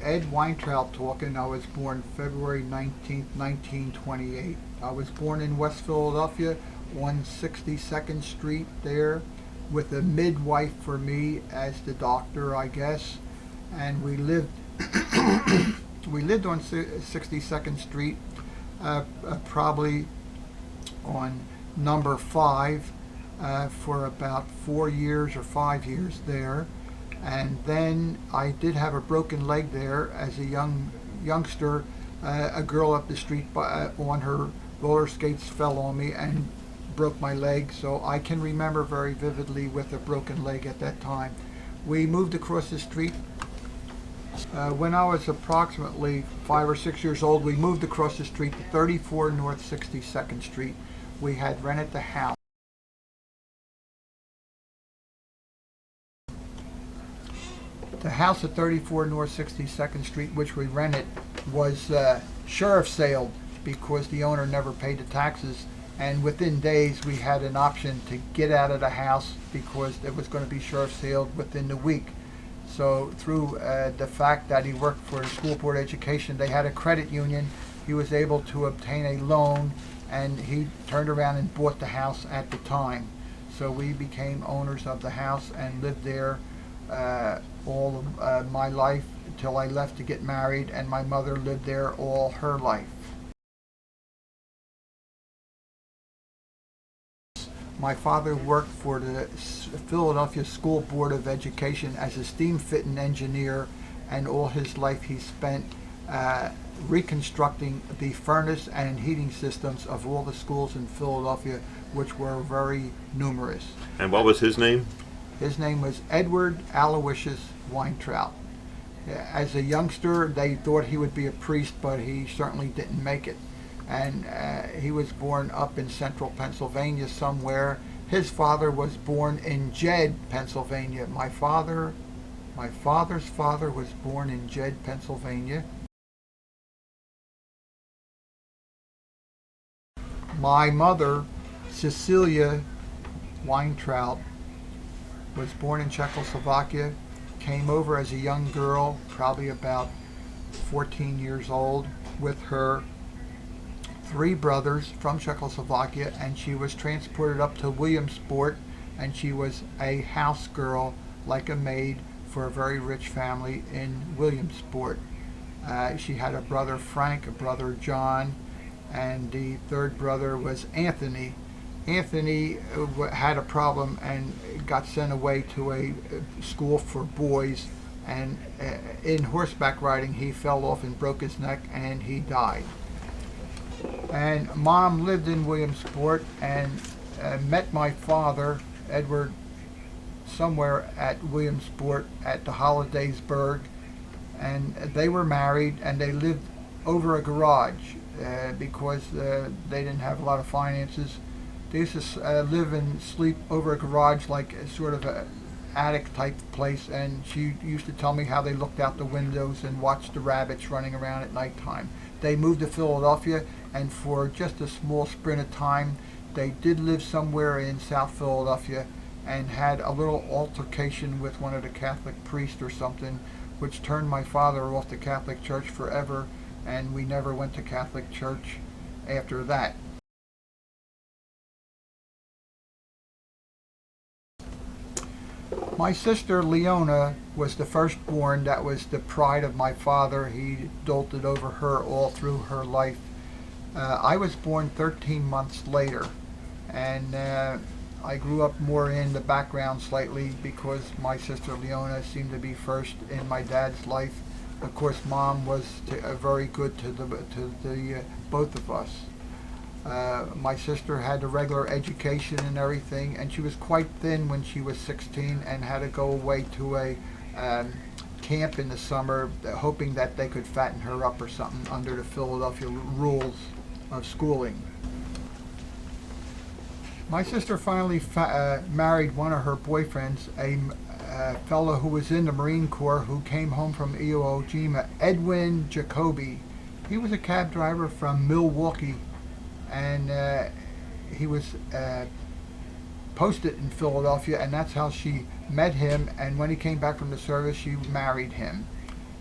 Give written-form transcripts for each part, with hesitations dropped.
Ed Weintraut talking. I was born February 19th, 1928. I was born in West Philadelphia on 62nd Street there with a midwife for me as the doctor, I guess. And we lived we lived on 62nd Street, probably on number 5 for about 4 years or 5 years there. And then I did have a broken leg there as a youngster. A girl up the street on her roller skates fell on me and broke my leg, so I can remember very vividly with a broken leg at that time. We moved across the street when I was approximately 5 or 6 years old. We moved across the street to 34 North 62nd Street. We had rented the house. The house at 34 North 62nd Street, which we rented, was sheriff saled because the owner never paid the taxes. And within days, we had an option to get out of the house because it was going to be sheriff saled within the week. So through the fact that he worked for the school board education, they had a credit union. He was able to obtain a loan, and he turned around and bought the house at the time. So we became owners of the house and lived there all of my life until I left to get married, and my mother lived there all her life. My father worked for the Philadelphia School Board of Education as a steam fitting engineer, and all his life he spent reconstructing the furnace and heating systems of all the schools in Philadelphia, which were very numerous. And what was his name? His name was Edward Aloysius Weintraut. As a youngster, they thought he would be a priest, but he certainly didn't make it. And he was born up in central Pennsylvania somewhere. His father was born in Jed, Pennsylvania. My father's father was born in Jed, Pennsylvania. My mother, Cecilia Weintraut, was born in Czechoslovakia, came over as a young girl, probably about 14 years old, with her 3 brothers from Czechoslovakia, and she was transported up to Williamsport, and she was a house girl, like a maid, for a very rich family in Williamsport. She had a brother Frank, a brother John, and the 3rd brother was Anthony. Anthony had a problem and got sent away to a school for boys, and in horseback riding he fell off and broke his neck and he died. And Mom lived in Williamsport and met my father, Edward, somewhere at Williamsport at the Hollidaysburg, and they were married, and they lived over a garage because they didn't have a lot of finances. They used to live and sleep over a garage, like a sort of a attic type place, and she used to tell me how they looked out the windows and watched the rabbits running around at nighttime. They moved to Philadelphia, and for just a small sprint of time, they did live somewhere in South Philadelphia and had a little altercation with one of the Catholic priests or something, which turned my father off the Catholic Church forever, and we never went to Catholic Church after that. My sister Leona was the firstborn. That was the pride of my father. He doted over her all through her life. I was born 13 months later, and I grew up more in the background slightly because my sister Leona seemed to be first in my dad's life. Of course, Mom was very good to the both of us. My sister had a regular education and everything, and she was quite thin when she was 16 and had to go away to a camp in the summer, hoping that they could fatten her up or something under the Philadelphia rules of schooling. My sister finally married one of her boyfriends, a fellow who was in the Marine Corps who came home from Iwo Jima, Edwin Jacoby. He was a cab driver from Milwaukee, and he was posted in Philadelphia, and that's how she met him, and when he came back from the service she married him.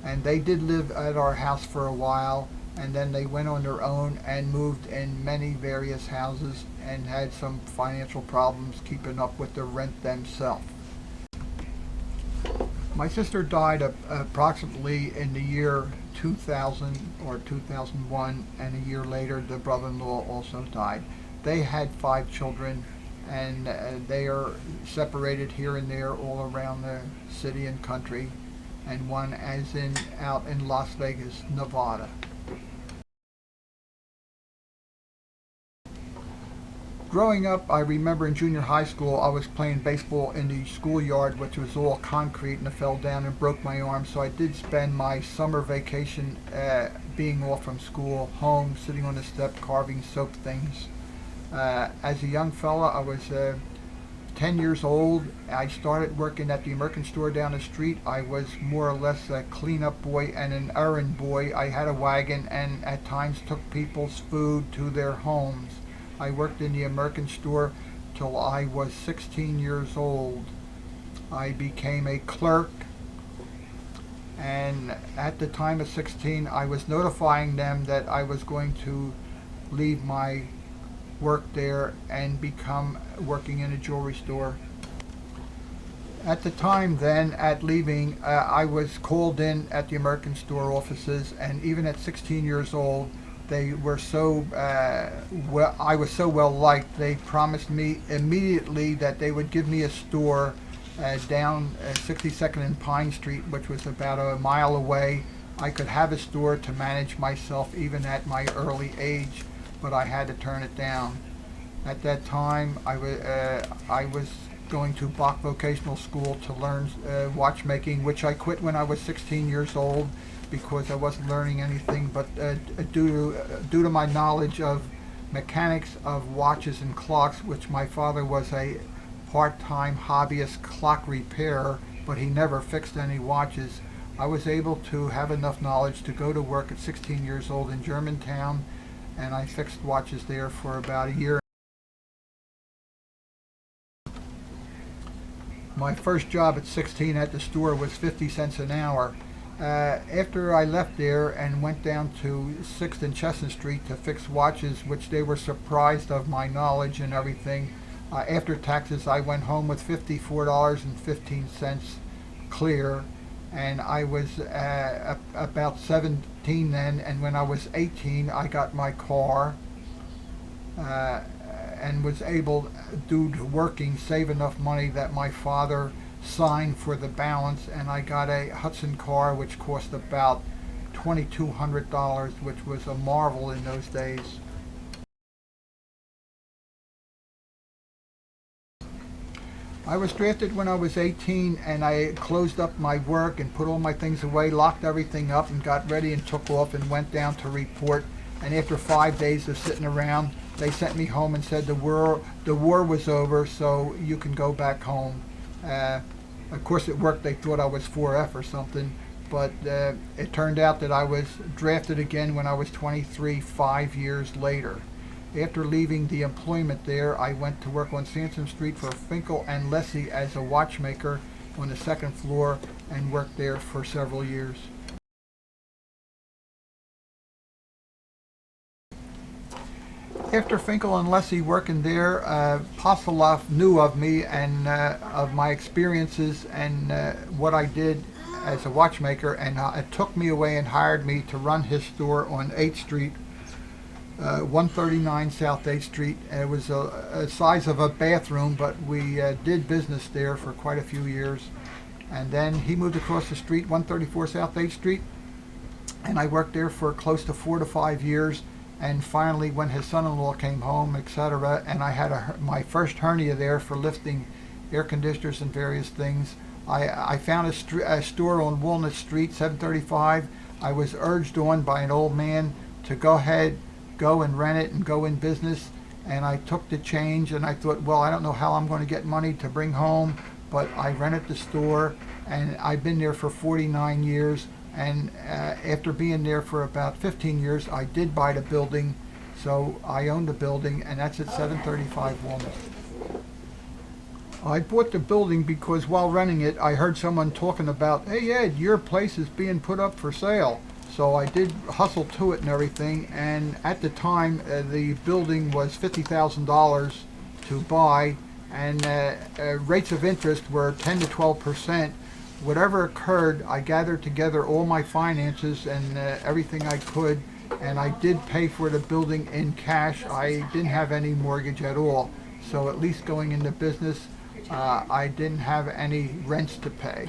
and they did live at our house for a while, and then they went on their own and moved in many various houses and had some financial problems keeping up with the rent themselves. My sister died approximately in the year 2000 or 2001, and a year later the brother-in-law also died. They had 5 children, and they are separated here and there all around the city and country, and one as in out in Las Vegas, Nevada. Growing up, I remember in junior high school I was playing baseball in the schoolyard, which was all concrete, and I fell down and broke my arm. So I did spend my summer vacation being off from school, home, sitting on the step, carving soap things. As a young fella, I was 10 years old. I started working at the American store down the street. I was more or less a cleanup boy and an errand boy. I had a wagon and at times took people's food to their homes. I worked in the American store till I was 16 years old. I became a clerk, and at the time of 16 I was notifying them that I was going to leave my work there and become working in a jewelry store. At the time then, at leaving, I was called in at the American store offices, and even at 16 years old, they were so I was so well liked. They promised me immediately that they would give me a store down 62nd and Pine Street, which was about a mile away. I could have a store to manage myself even at my early age, but I had to turn it down. At that time, I was going to Bach Vocational School to learn watchmaking, which I quit when I was 16 years old because I wasn't learning anything, but due to my knowledge of mechanics of watches and clocks, which my father was a part-time hobbyist clock repairer, but he never fixed any watches, I was able to have enough knowledge to go to work at 16 years old in Germantown, and I fixed watches there for about a year. My first job at 16 at the store was 50 cents an hour. After I left there and went down to 6th and Chestnut Street to fix watches, which they were surprised of my knowledge and everything, after taxes I went home with $54.15 clear, and I was about 17 then, and when I was 18 I got my car and was able, due to working, save enough money that my father signed for the balance, and I got a Hudson car which cost about $2,200, which was a marvel in those days. I was drafted when I was 18, and I closed up my work and put all my things away, locked everything up, and got ready and took off and went down to report. And after 5 days of sitting around, they sent me home and said the war was over, so you can go back home. Of course, at work they thought I was 4F or something, but it turned out that I was drafted again when I was 23, 5 years later. After leaving the employment there, I went to work on Sansom Street for Finkel and Lessie as a watchmaker on the 2nd floor, and worked there for several years. After Finkel and Lessie working there, Posoloff knew of me and of my experiences and what I did as a watchmaker, and took me away and hired me to run his store on 8th Street, 139 South 8th Street. It was a size of a bathroom, but we did business there for quite a few years. And then he moved across the street, 134 South 8th Street, and I worked there for close to 4 to 5 years. And finally, when his son-in-law came home, etc., and I had my first hernia there for lifting air conditioners and various things, I found a store on Walnut Street, 735. I was urged on by an old man to go and rent it and go in business. And I took the change, and I thought, well, I don't know how I'm going to get money to bring home, but I rented the store, and I've been there for 49 years. And after being there for about 15 years, I did buy the building, so I own the building, and that's at 735 Walnut. I bought the building because while renting it, I heard someone talking about, hey Ed, your place is being put up for sale. So I did hustle to it and everything. And at the time, the building was $50,000 to buy, and rates of interest were 10 to 12%. Whatever occurred, I gathered together all my finances and everything I could, and I did pay for the building in cash. I didn't have any mortgage at all. So at least going into business, I didn't have any rents to pay.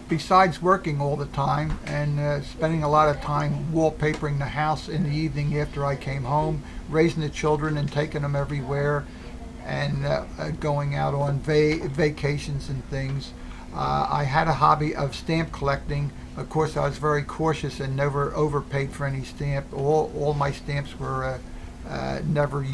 Besides working all the time and spending a lot of time wallpapering the house in the evening after I came home, raising the children and taking them everywhere, and going out on vacations and things, I had a hobby of stamp collecting. Of course, I was very cautious and never overpaid for any stamp. All my stamps were never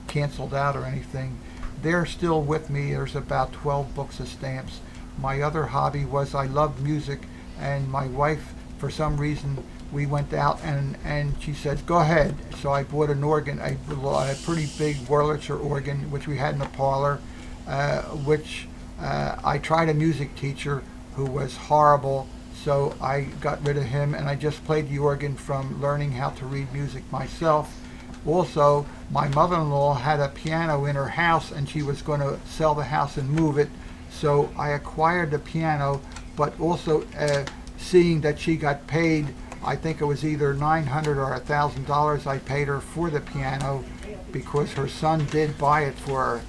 canceled out or anything. They're still with me. There's about 12 books of stamps. My other hobby was I loved music, and my wife, for some reason, we went out and she said, go ahead. So I bought an organ, a pretty big Wurlitzer organ, which we had in the parlor, which I tried a music teacher who was horrible, so I got rid of him, and I just played the organ from learning how to read music myself. Also, my mother-in-law had a piano in her house, and she was going to sell the house and move it. So I acquired the piano, but also seeing that she got paid, I think it was either $900 or $1,000 I paid her for the piano, because her son did buy it for her.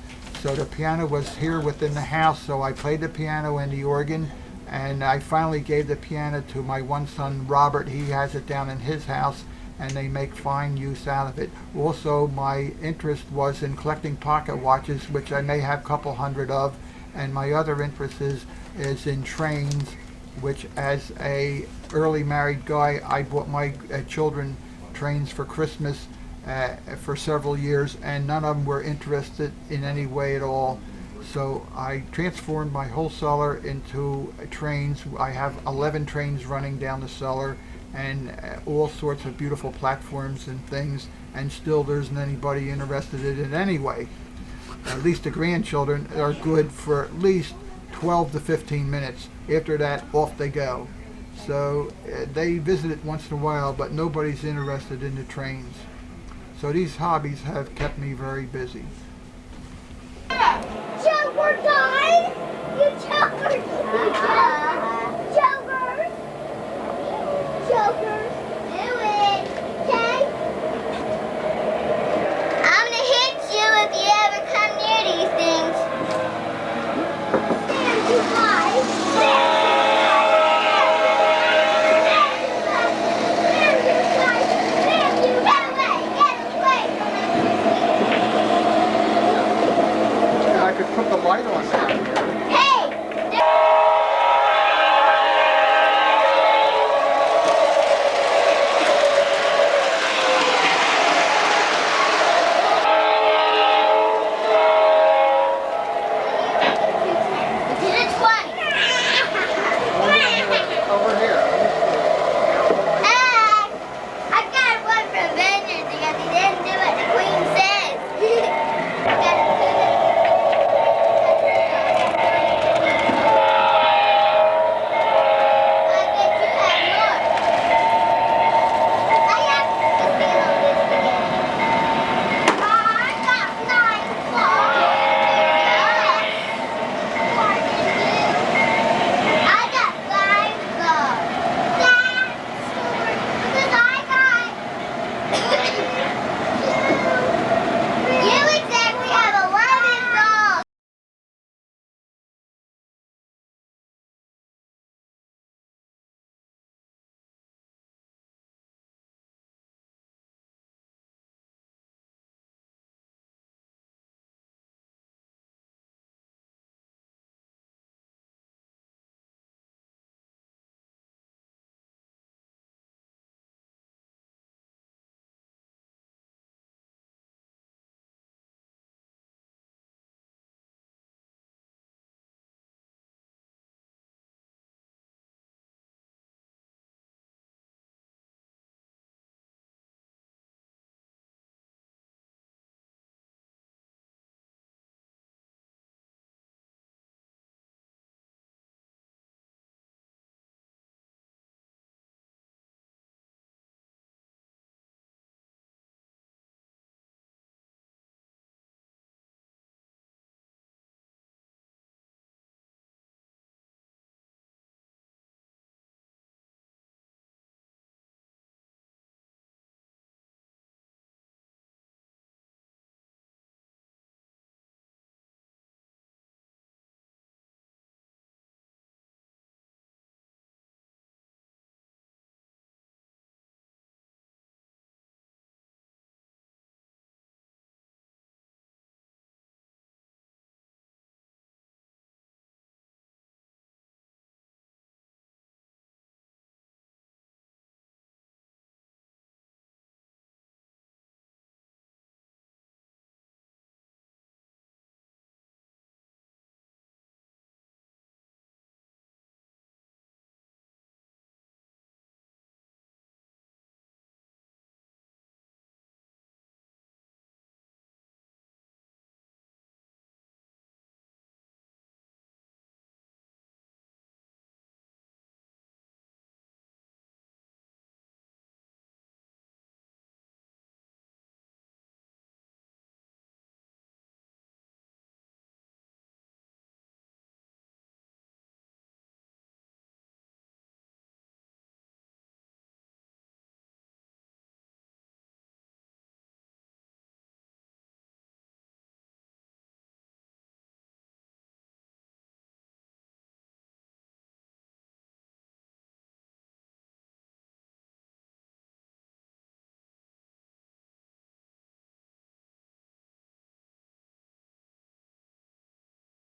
So the piano was here within the house, so I played the piano and the organ, and I finally gave the piano to my one son, Robert. He has it down in his house, and they make fine use out of it. Also, my interest was in collecting pocket watches, which I may have a couple hundred of, and my other interest is in trains, which as a early married guy, I bought my children trains for Christmas for several years, and none of them were interested in any way at all. So I transformed my whole cellar into trains. I have 11 trains running down the cellar, and all sorts of beautiful platforms and things, and still there isn't anybody interested in it anyway. At least the grandchildren are good for at least 12 to 15 minutes. After that, off they go. So they visit it once in a while, but nobody's interested in the trains. So these hobbies have kept me very busy.